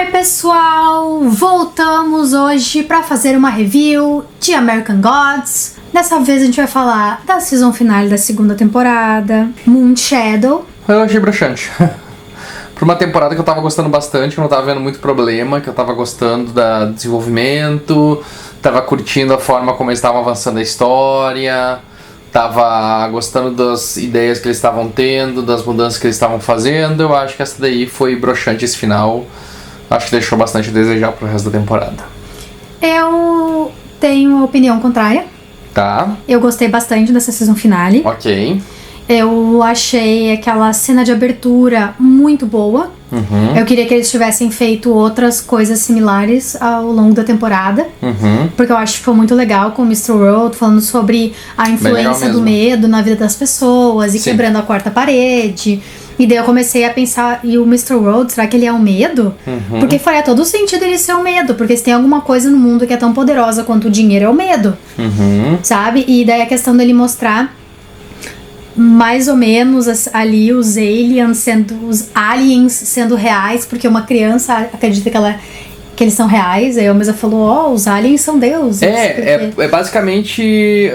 Oi pessoal, voltamos hoje para fazer uma review de American Gods. Dessa vez a gente vai falar da season finale da segunda temporada, Moon Shadow. Eu achei broxante. Por uma temporada que eu tava gostando bastante, que eu não tava vendo muito problema, que eu tava gostando do desenvolvimento, tava curtindo a forma como eles estavam avançando a história, tava gostando das ideias que eles estavam tendo, das mudanças que eles estavam fazendo. Eu acho que essa daí foi broxante esse final. Acho que deixou bastante a desejar pro resto da temporada. Eu tenho uma opinião contrária. Tá. Eu gostei bastante dessa season finale. Ok. Eu achei aquela cena de abertura muito boa. Eu queria que eles tivessem feito outras coisas similares ao longo da temporada. Porque eu acho que ficou muito legal com o Mr. World falando sobre a influência do medo na vida das pessoas e Sim. quebrando a quarta parede. E daí eu comecei a pensar, e o Mr. World, será que ele é um medo? Porque faria todo sentido ele ser um medo, porque se tem alguma coisa no mundo que é tão poderosa quanto o dinheiro, é o medo. Sabe? E daí a questão dele mostrar mais ou menos ali os aliens sendo reais, porque uma criança acredita que eles são reais. Aí a mesa falou, os aliens são deuses. É basicamente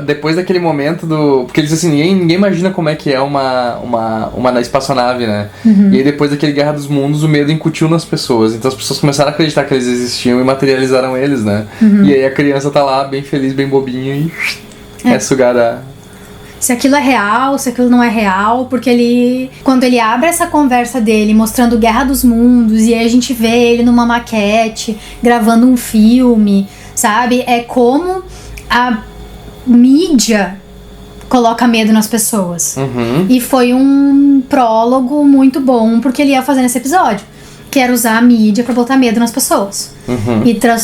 depois daquele momento do... Porque eles assim, ninguém imagina como é que é uma espaçonave, né? E aí depois daquele Guerra dos Mundos, o medo incutiu nas pessoas. Então as pessoas começaram a acreditar que eles existiam e materializaram eles, né? E aí a criança tá lá bem feliz, bem bobinha e é sugada. Se aquilo é real, se aquilo não é real, porque quando ele abre essa conversa dele mostrando Guerra dos Mundos, e aí a gente vê ele numa maquete, gravando um filme, sabe? É como a mídia coloca medo nas pessoas. E foi um prólogo muito bom porque ele ia fazer nesse episódio, que era usar a mídia pra botar medo nas pessoas.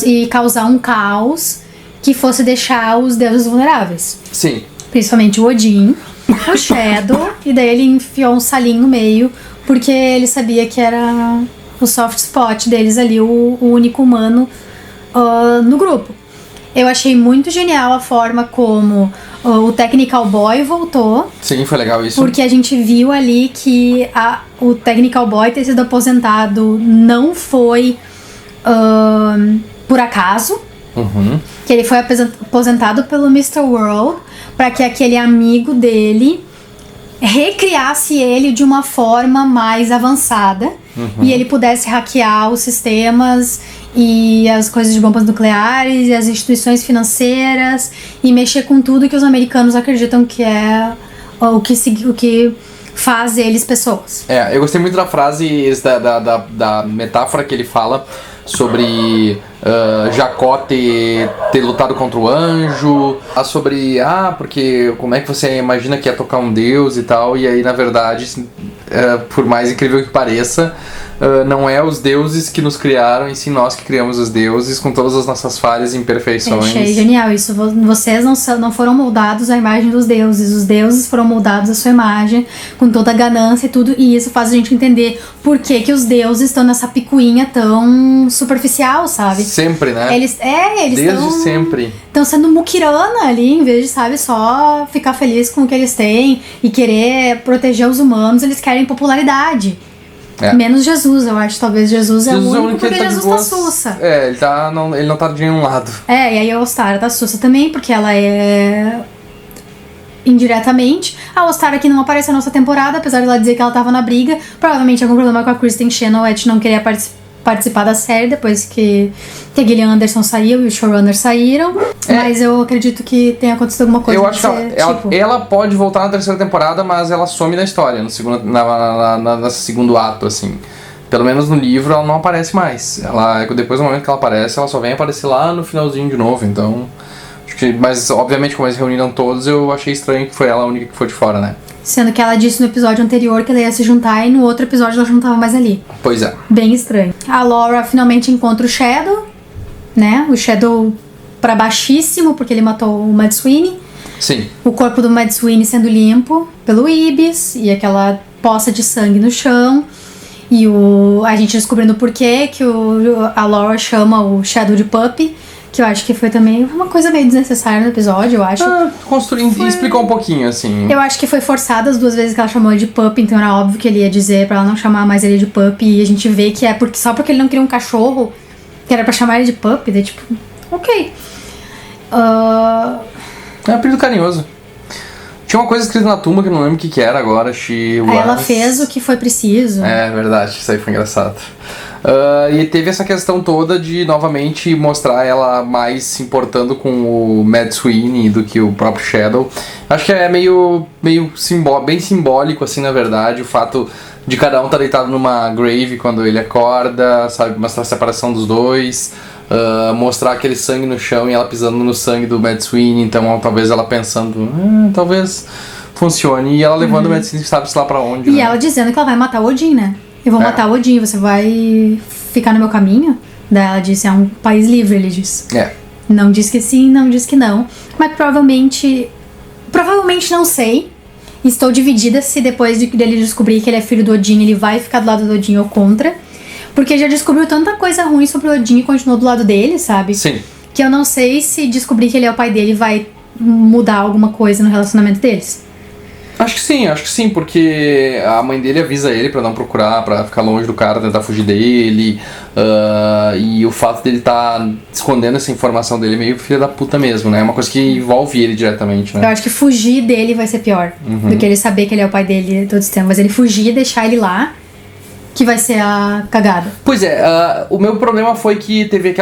E causar um caos que fosse deixar os deuses vulneráveis. Sim. Principalmente o Odin, o Shadow, e daí ele enfiou um salinho no meio, porque ele sabia que era o soft spot deles ali, o único humano no grupo. Eu achei muito genial a forma como o Technical Boy voltou. Sim, foi legal isso. Porque a gente viu ali que o Technical Boy ter sido aposentado não foi por acaso. Que ele foi aposentado pelo Mr. World para que aquele amigo dele recriasse ele de uma forma mais avançada e ele pudesse hackear os sistemas e as coisas de bombas nucleares e as instituições financeiras e mexer com tudo que os americanos acreditam que é o que faz eles pessoas. Eu gostei muito da frase, da metáfora que ele fala sobre Jacó ter lutado contra o anjo, sobre porque como é que você imagina que ia tocar um deus e tal, e aí na verdade, por mais incrível que pareça, não é os deuses que nos criaram, e sim nós que criamos os deuses com todas as nossas falhas e imperfeições. Achei genial isso. Vocês não foram moldados à imagem dos deuses, os deuses foram moldados à sua imagem, com toda a ganância e tudo, e isso faz a gente entender por que os deuses estão nessa picuinha tão superficial, sabe? Sempre, né? Eles desde sempre estão sendo muquirana ali, em vez de, sabe, só ficar feliz com o que eles têm e querer proteger os humanos. Eles querem popularidade. Menos Jesus, eu acho. Talvez Jesus é o único, porque Jesus tá sussa. Ele não tá de nenhum lado. E aí a Ostara tá sussa também, porque ela é... indiretamente. A Ostara aqui não apareceu na nossa temporada, apesar de ela dizer que ela tava na briga. Provavelmente algum problema com a Kristen Chenoweth, não queria participar da série depois que a Gillian Anderson saiu e os showrunners saíram. Mas eu acredito que tenha acontecido alguma coisa. Eu acho que ela pode voltar na terceira temporada, mas ela some na história, no segundo ato, assim. Pelo menos no livro ela não aparece mais. Depois do momento que ela aparece, ela só vem aparecer lá no finalzinho de novo, então... Mas obviamente como eles reuniram todos, eu achei estranho que foi ela a única que foi de fora, né? Sendo que ela disse no episódio anterior que ela ia se juntar e no outro episódio ela já não tava mais ali. Pois é. Bem estranho. A Laura finalmente encontra o Shadow, né? O Shadow pra baixíssimo, porque ele matou o Mad Sweeney. Sim. O corpo do Mad Sweeney sendo limpo pelo Ibis e aquela poça de sangue no chão. E a gente descobrindo por que a Laura chama o Shadow de Puppy, Que eu acho que foi também uma coisa meio desnecessária no episódio, eu acho. Explicou um pouquinho, assim. Eu acho que foi forçada as 2 vezes que ela chamou ele de pup, então era óbvio que ele ia dizer pra ela não chamar mais ele de pup. E a gente vê que é só porque ele não queria um cachorro, que era pra chamar ele de pup, daí tipo, ok. É um apelido carinhoso. Tinha uma coisa escrita na tumba que eu não lembro o que era agora. Aí ela fez o que foi preciso. É verdade, isso aí foi engraçado. E teve essa questão toda de novamente mostrar ela mais se importando com o Mad Sweeney do que o próprio Shadow. Acho que é meio bem simbólico, assim, na verdade, o fato de cada um estar deitado numa grave quando ele acorda, sabe, mostrar a separação dos dois. Mostrar aquele sangue no chão e ela pisando no sangue do Mad Sweeney, então talvez ela pensando, talvez funcione, e ela levando o Mad Sweeney sabe-se lá pra onde. E né? ela dizendo que ela vai matar o Odin, né? Eu vou matar o Odin, você vai ficar no meu caminho? Daí ela disse, é um país livre, ele disse. Não diz que sim, não diz que não, mas provavelmente não sei. Estou dividida se depois dele descobrir que ele é filho do Odin, ele vai ficar do lado do Odin ou contra. Porque já descobriu tanta coisa ruim sobre o Odin e continuou do lado dele, sabe? Sim. Que eu não sei se descobrir que ele é o pai dele vai mudar alguma coisa no relacionamento deles. Acho que sim, porque a mãe dele avisa ele pra não procurar, pra ficar longe do cara, tentar fugir dele. E o fato dele tá escondendo essa informação dele é meio filha da puta mesmo, né? É uma coisa que envolve ele diretamente, né? Eu acho que fugir dele vai ser pior do que ele saber que ele é o pai dele todo esse tempo. Mas ele fugir e deixar ele lá, que vai ser a cagada. Pois é, o meu problema foi que teve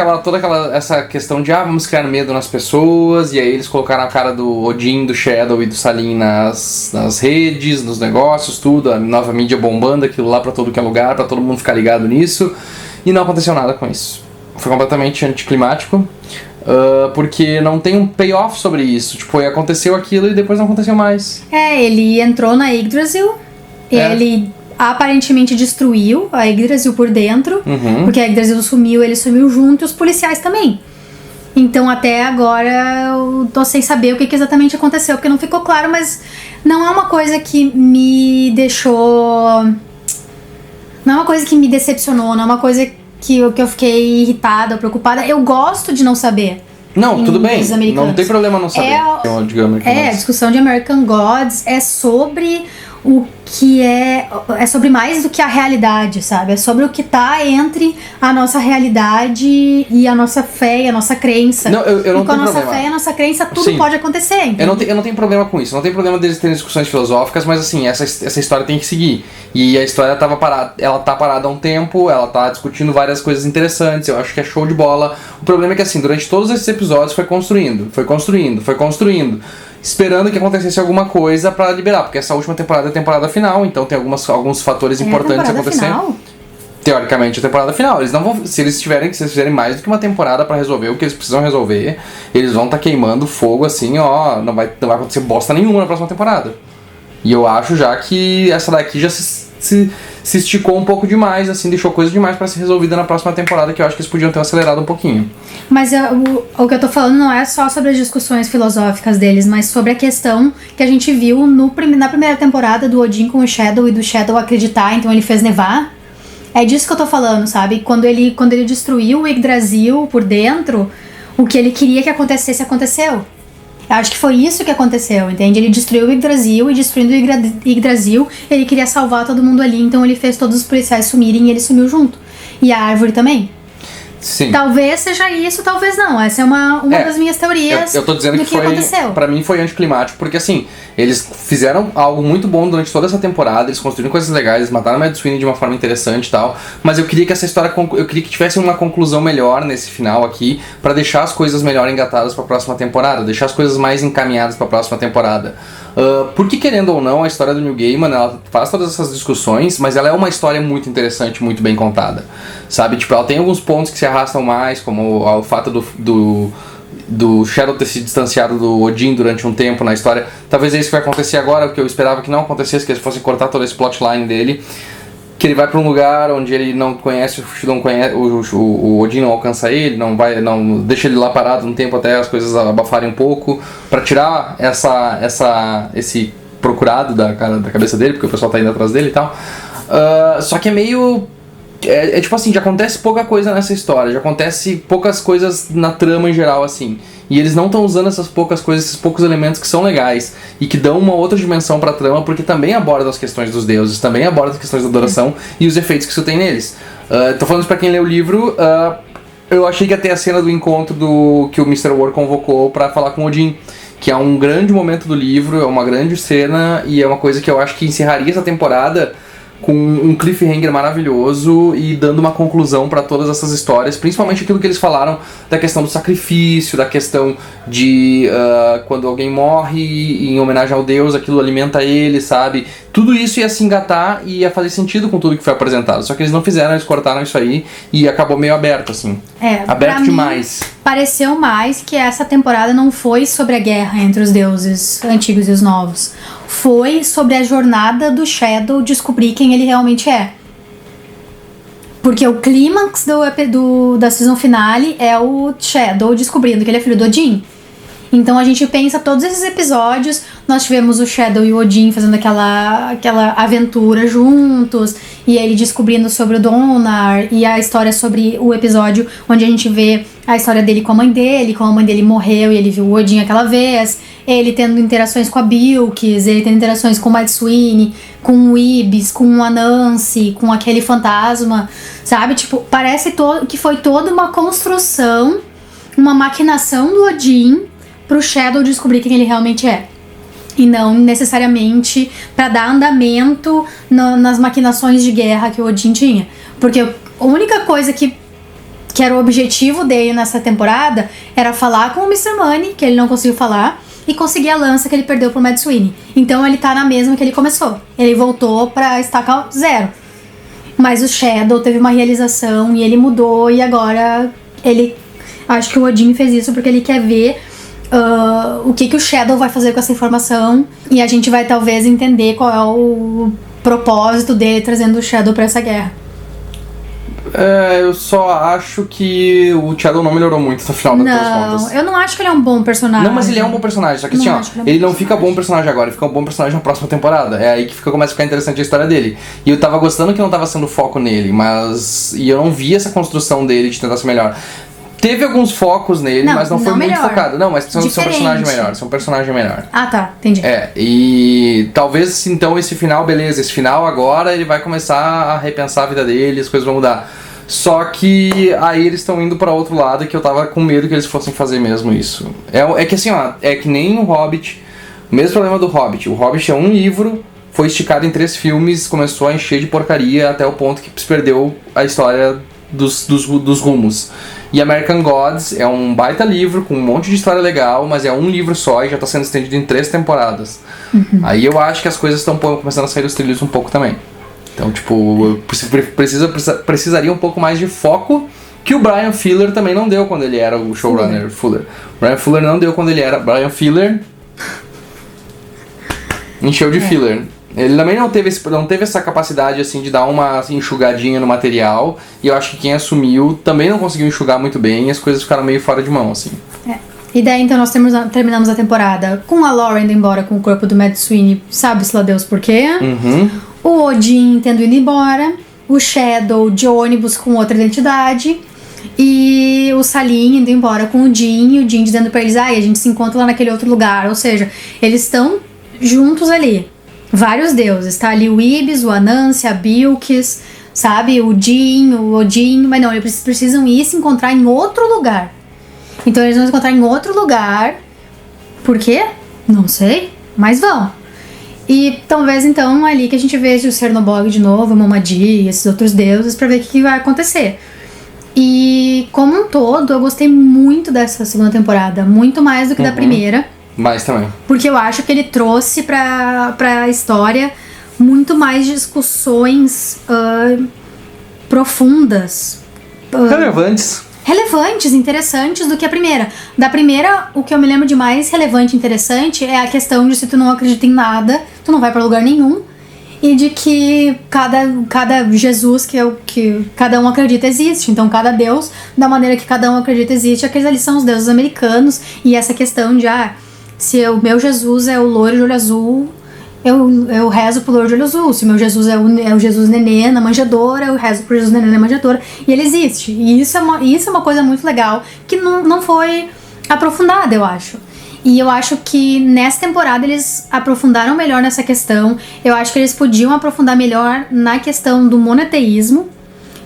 essa questão de vamos criar medo nas pessoas, e aí eles colocaram a cara do Odin, do Shadow e do Salim nas redes, nos negócios, tudo, a nova mídia bombando aquilo lá pra todo que é lugar, pra todo mundo ficar ligado nisso, e não aconteceu nada com isso. Foi completamente anticlimático, porque não tem um payoff sobre isso, tipo, aconteceu aquilo e depois não aconteceu mais. Ele entrou na Yggdrasil, ele aparentemente destruiu a Yggdrasil por dentro, porque a Yggdrasil sumiu, ele sumiu junto e os policiais também. Então até agora eu tô sem saber o que exatamente aconteceu, porque não ficou claro, mas não é uma coisa que me deixou... Não é uma coisa que me decepcionou, não é uma coisa que eu fiquei irritada, preocupada. Eu gosto de não saber. Não, tudo bem, não tem problema não saber. A discussão de American Gods é sobre o que é sobre mais do que a realidade, sabe? É sobre o que tá entre a nossa realidade e a nossa fé e a nossa crença. Não, eu não e com a tenho nossa problema. fé e a nossa crença, tudo pode acontecer, entende? Eu não tenho problema com isso, não tem problema deles terem discussões filosóficas, mas assim, essa história tem que seguir. E a história tava parada, ela tá parada há um tempo, ela tá discutindo várias coisas interessantes, eu acho que é show de bola. O problema é que assim, durante todos esses episódios foi construindo, esperando que acontecesse alguma coisa pra liberar, porque essa última temporada é a temporada final, então tem alguns fatores importantes acontecendo. Final? Teoricamente a temporada final. Eles não vão. Se eles fizerem mais do que uma temporada pra resolver o que eles precisam resolver, eles vão queimando fogo assim, não vai acontecer bosta nenhuma na próxima temporada. E eu acho já que essa daqui já se esticou um pouco demais, assim, deixou coisa demais pra ser resolvida na próxima temporada, que eu acho que eles podiam ter acelerado um pouquinho. Mas o que eu tô falando não é só sobre as discussões filosóficas deles, mas sobre a questão que a gente viu na primeira temporada do Odin com o Shadow e do Shadow acreditar, então ele fez nevar. É disso que eu tô falando, sabe? Quando ele destruiu o Yggdrasil por dentro, o que ele queria que acontecesse, aconteceu. Eu acho que foi isso que aconteceu, entende? Ele destruiu o Yggdrasil e destruindo o Yggdrasil, ele queria salvar todo mundo ali, então ele fez todos os policiais sumirem e ele sumiu junto. E a árvore também. Sim. Talvez seja isso, talvez não. Essa é uma das minhas teorias. Eu tô dizendo do que aconteceu. Pra mim foi anticlimático, porque assim, eles fizeram algo muito bom durante toda essa temporada, eles construíram coisas legais, eles mataram o Mad Sweeney de uma forma interessante e tal, mas eu queria que essa história, eu queria que tivesse uma conclusão melhor nesse final aqui, pra deixar as coisas melhor engatadas pra próxima temporada, deixar as coisas mais encaminhadas pra próxima temporada. Porque querendo ou não, a história do Neil Gaiman, ela faz todas essas discussões, mas ela é uma história muito interessante, muito bem contada, sabe? Tipo, ela tem alguns pontos que se arrastam mais, como o fato do Shadow ter se distanciado do Odin durante um tempo na história. Talvez é isso que vai acontecer agora, porque eu esperava que não acontecesse, que eles fossem cortar todo esse plotline dele, que ele vai pra um lugar onde ele não conhece, o Odin não alcança ele, não deixa ele lá parado um tempo até as coisas abafarem um pouco, pra tirar esse procurado da cabeça dele, porque o pessoal tá indo atrás dele e tal. Só que é meio tipo assim, já acontece pouca coisa nessa história, já acontece poucas coisas na trama em geral, assim. E eles não estão usando essas poucas coisas, esses poucos elementos que são legais e que dão uma outra dimensão pra trama, porque também abordam as questões dos deuses, também abordam as questões da adoração e os efeitos que isso tem neles. Tô falando isso pra quem lê o livro, eu achei que ia ter a cena do encontro que o Mr. War convocou pra falar com Odin, que é um grande momento do livro, é uma grande cena e é uma coisa que eu acho que encerraria essa temporada com um cliffhanger maravilhoso e dando uma conclusão para todas essas histórias, principalmente aquilo que eles falaram da questão do sacrifício, da questão de quando alguém morre em homenagem ao Deus, aquilo alimenta ele, sabe? Tudo isso ia se engatar e ia fazer sentido com tudo que foi apresentado, só que eles não fizeram, eles cortaram isso aí e acabou meio aberto, assim. Aberto demais. Pareceu mais que essa temporada não foi sobre a guerra entre os deuses antigos e os novos. Foi sobre a jornada do Shadow descobrir quem ele realmente é. Porque o clímax da season finale é o Shadow descobrindo que ele é filho do Odin. Então a gente pensa todos esses episódios, nós tivemos o Shadow e o Odin fazendo aquela aventura juntos, e ele descobrindo sobre o Donar, e a história sobre o episódio onde a gente vê a história dele com a mãe dele, como a mãe dele morreu e ele viu o Odin aquela vez, ele tendo interações com a Bilkis, ele tendo interações com o Matsui, com o Ibis, com o Anansi, com aquele fantasma, sabe? Tipo, parece que foi toda uma construção, uma maquinação do Odin pro Shadow descobrir quem ele realmente é. E não necessariamente pra dar andamento nas maquinações de guerra que o Odin tinha. Porque a única coisa que era o objetivo dele nessa temporada era falar com o Mr. Money, que ele não conseguiu falar, e conseguir a lança que ele perdeu pro Matsui. Então ele tá na mesma que ele começou. Ele voltou pra estaca 0. Mas o Shadow teve uma realização e ele mudou, e agora ele... Acho que o Odin fez isso porque ele quer ver o que o Shadow vai fazer com essa informação, e a gente vai talvez entender qual é o propósito dele trazendo o Shadow pra essa guerra. Eu só acho que o Shadow não melhorou muito no final das contas. Não, eu não acho que ele é um bom personagem. Não, mas ele é um bom personagem, só que assim, ele não fica bom personagem agora, ele fica um bom personagem na próxima temporada. É aí que começa a ficar interessante a história dele. E eu tava gostando que não tava sendo foco nele, e eu não vi essa construção dele de tentar ser melhor. Teve alguns focos nele, mas não foi muito focado. Não, mas são um personagem melhor. São um personagem melhor. Ah, tá. Entendi. E talvez então esse final, beleza. Esse final agora ele vai começar a repensar a vida dele, as coisas vão mudar. Só que aí eles estão indo pra outro lado, que eu tava com medo que eles fossem fazer mesmo isso. É que assim, ó, é que nem o Hobbit. O mesmo problema do Hobbit. O Hobbit é um livro, foi esticado em 3 filmes, começou a encher de porcaria até o ponto que se perdeu a história dos rumos. E American Gods é um baita livro com um monte de história legal, mas é um livro só e já está sendo estendido em 3 temporadas. Aí eu acho que as coisas estão começando a sair dos trilhos um pouco também. Então, tipo, precisaria um pouco mais de foco, que o Brian Fuller também não deu quando ele era o showrunner. Fuller. Brian Fuller não deu quando ele era Brian Fuller. Encheu de filler. Ele também não teve essa capacidade assim de dar uma enxugadinha no material, e eu acho que quem assumiu também não conseguiu enxugar muito bem, e as coisas ficaram meio fora de mão, assim. E daí então nós terminamos a temporada com a Lauren indo embora com o corpo do Matsui, sabe-se lá Deus por quê. O Odin tendo ido embora, o Shadow de ônibus com outra identidade, e o Salim indo embora com o Jin, e o Jin dizendo pra eles, a gente se encontra lá naquele outro lugar, ou seja, eles estão juntos ali. Vários deuses, tá ali o Ibis, o Anansi, a Bilkis, sabe, o Jin, o Odin, mas não, eles precisam ir se encontrar em outro lugar. Então eles vão se encontrar em outro lugar. Por quê? Não sei, mas vão. E talvez então ali que a gente veja o Cernobog de novo, o Momadi, esses outros deuses, pra ver o que vai acontecer. E como um todo, eu gostei muito dessa segunda temporada, muito mais do que da primeira. Mais também. Porque eu acho que ele trouxe pra história muito mais discussões profundas. Relevantes, interessantes do que a primeira. Da primeira, o que eu me lembro de mais relevante e interessante é a questão de se tu não acredita em nada, tu não vai pra lugar nenhum. E de que cada Jesus que cada um acredita existe. Então cada Deus, da maneira que cada um acredita existe, aqueles ali são os deuses americanos. E essa questão de, se o meu Jesus é o loiro de olho azul eu rezo pro Louro de Olho Azul. Se o meu Jesus é o Jesus Nenê na manjedoura, eu rezo pro Jesus Nenê na manjedoura. E ele existe. E isso é uma coisa muito legal que não foi aprofundada, eu acho. E eu acho que nessa temporada eles aprofundaram melhor nessa questão. Eu acho que eles podiam aprofundar melhor na questão do monoteísmo,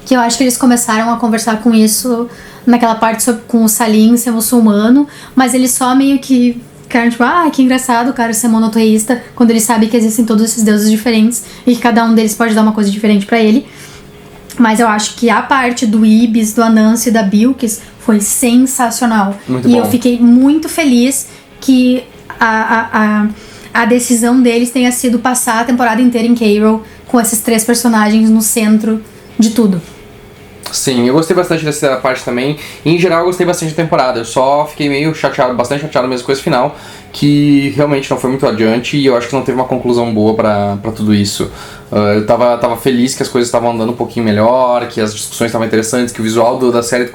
que eu acho que eles começaram a conversar com isso naquela parte com o Salim ser muçulmano, mas eles só meio que ficaram tipo, que engraçado o cara ser monoteísta, quando ele sabe que existem todos esses deuses diferentes e que cada um deles pode dar uma coisa diferente pra ele. Mas eu acho que a parte do Ibis, do Anansi e da Bilquis foi sensacional. Muito e bom. Eu fiquei muito feliz que a decisão deles tenha sido passar a temporada inteira em Carol com esses 3 personagens no centro de tudo. Sim, eu gostei bastante dessa parte também. Em geral, eu gostei bastante da temporada. Eu só fiquei meio chateado, bastante chateado mesmo com esse final, que realmente não foi muito adiante e eu acho que não teve uma conclusão boa pra tudo isso. Eu tava feliz que as coisas estavam andando um pouquinho melhor, que as discussões estavam interessantes, que o visual da série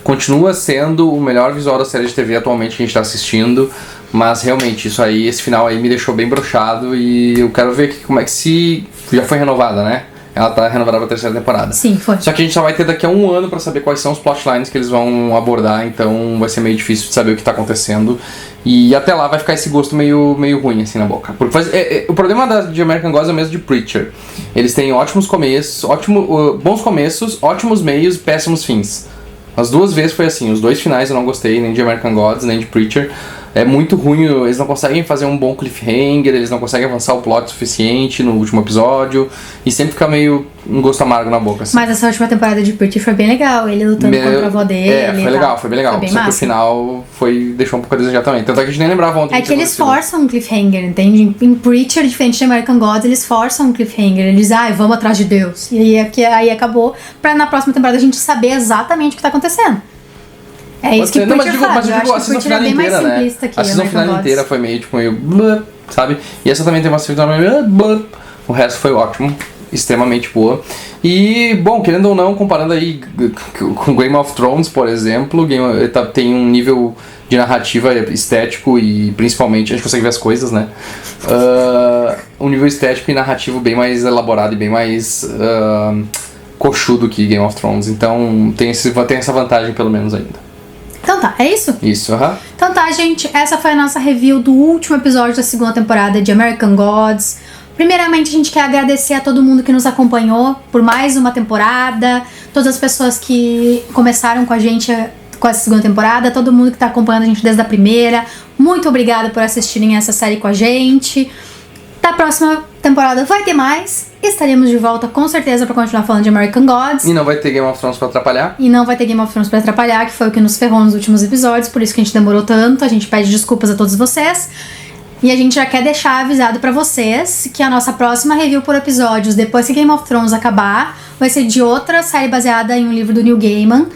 continua sendo o melhor visual da série de TV atualmente que a gente tá assistindo. Mas realmente, esse final aí me deixou bem broxado e eu quero ver como é que se... Já foi renovada, né? Ela tá renovada pra 3ª temporada. Sim, foi. Só que a gente só vai ter daqui a 1 ano pra saber quais são os plotlines que eles vão abordar, então vai ser meio difícil de saber o que tá acontecendo. E até lá vai ficar esse gosto meio ruim assim na boca. Porque o problema de American Gods é o mesmo de Preacher. Eles têm ótimos começos, bons começos, ótimos meios e péssimos fins. As 2 vezes foi assim, os 2 finais eu não gostei, nem de American Gods, nem de Preacher. É muito ruim, eles não conseguem fazer um bom cliffhanger, eles não conseguem avançar o plot suficiente no último episódio, e sempre fica meio um gosto amargo na boca, assim. Mas essa última temporada de Preacher foi bem legal, ele lutando contra a avó dele. Foi bem legal. Foi bem Só massa. que o final deixou um pouco a desejar também. Tanto é que a gente nem lembrava ontem. É que eles forçam um cliffhanger, entende? Em Preacher, diferente de American Gods, eles forçam um cliffhanger. Eles vamos atrás de Deus. E aí acabou pra na próxima temporada a gente saber exatamente o que tá acontecendo. É isso que Preacher faz. Eu acho que o Preacher é bem mais simplista que a season final inteira foi meio blá, sabe? E essa também tem uma season meio blá. O resto foi ótimo, extremamente boa. E, bom, querendo ou não, comparando aí com Game of Thrones, por exemplo, tem um nível de narrativa estético e principalmente a gente consegue ver as coisas, né? Um nível estético e narrativo bem mais elaborado e bem mais coxudo que Game of Thrones. Então tem essa vantagem pelo menos ainda. Então tá, é isso? Isso, aham. Então tá, gente, essa foi a nossa review do último episódio da 2ª temporada de American Gods. Primeiramente, a gente quer agradecer a todo mundo que nos acompanhou por mais uma temporada, todas as pessoas que começaram com a gente com essa 2ª temporada, todo mundo que tá acompanhando a gente desde a primeira. Muito obrigada por assistirem essa série com a gente. Da próxima temporada vai ter mais. Estaremos de volta com certeza pra continuar falando de American Gods. E não vai ter Game of Thrones pra atrapalhar. Que foi o que nos ferrou nos últimos episódios, por isso que a gente demorou tanto. A gente pede desculpas a todos vocês. E a gente já quer deixar avisado pra vocês que a nossa próxima review por episódios, depois que Game of Thrones acabar, vai ser de outra série baseada em um livro do Neil Gaiman,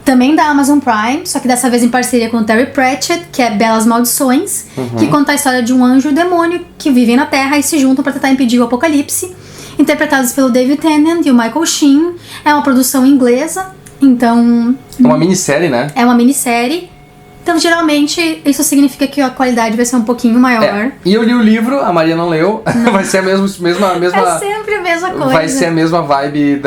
também da Amazon Prime, só que dessa vez em parceria com o Terry Pratchett, que é Belas Maldições, que conta a história de um anjo e um demônio que vivem na Terra e se juntam pra tentar impedir o apocalipse, interpretados pelo David Tennant e o Michael Sheen. É uma produção inglesa, então... É uma minissérie, né? É uma minissérie. Então, geralmente, isso significa que a qualidade vai ser um pouquinho maior. E eu li o livro, a Maria não leu. Vai ser a mesma... É sempre a mesma coisa. Vai ser a mesma vibe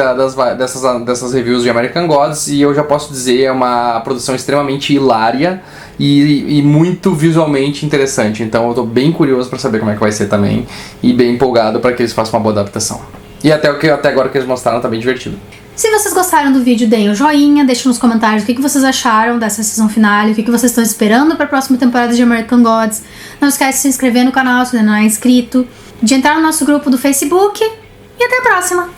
dessas reviews de American Gods. E eu já posso dizer, é uma produção extremamente hilária e muito visualmente interessante. Então eu tô bem curioso pra saber como é que vai ser também. E bem empolgado pra que eles façam uma boa adaptação. E até agora que eles mostraram tá bem divertido. Se vocês gostaram do vídeo, deem um joinha, deixem nos comentários o que vocês acharam dessa season finale, o que vocês estão esperando para a próxima temporada de American Gods. Não esquece de se inscrever no canal se ainda não é inscrito, de entrar no nosso grupo do Facebook e até a próxima!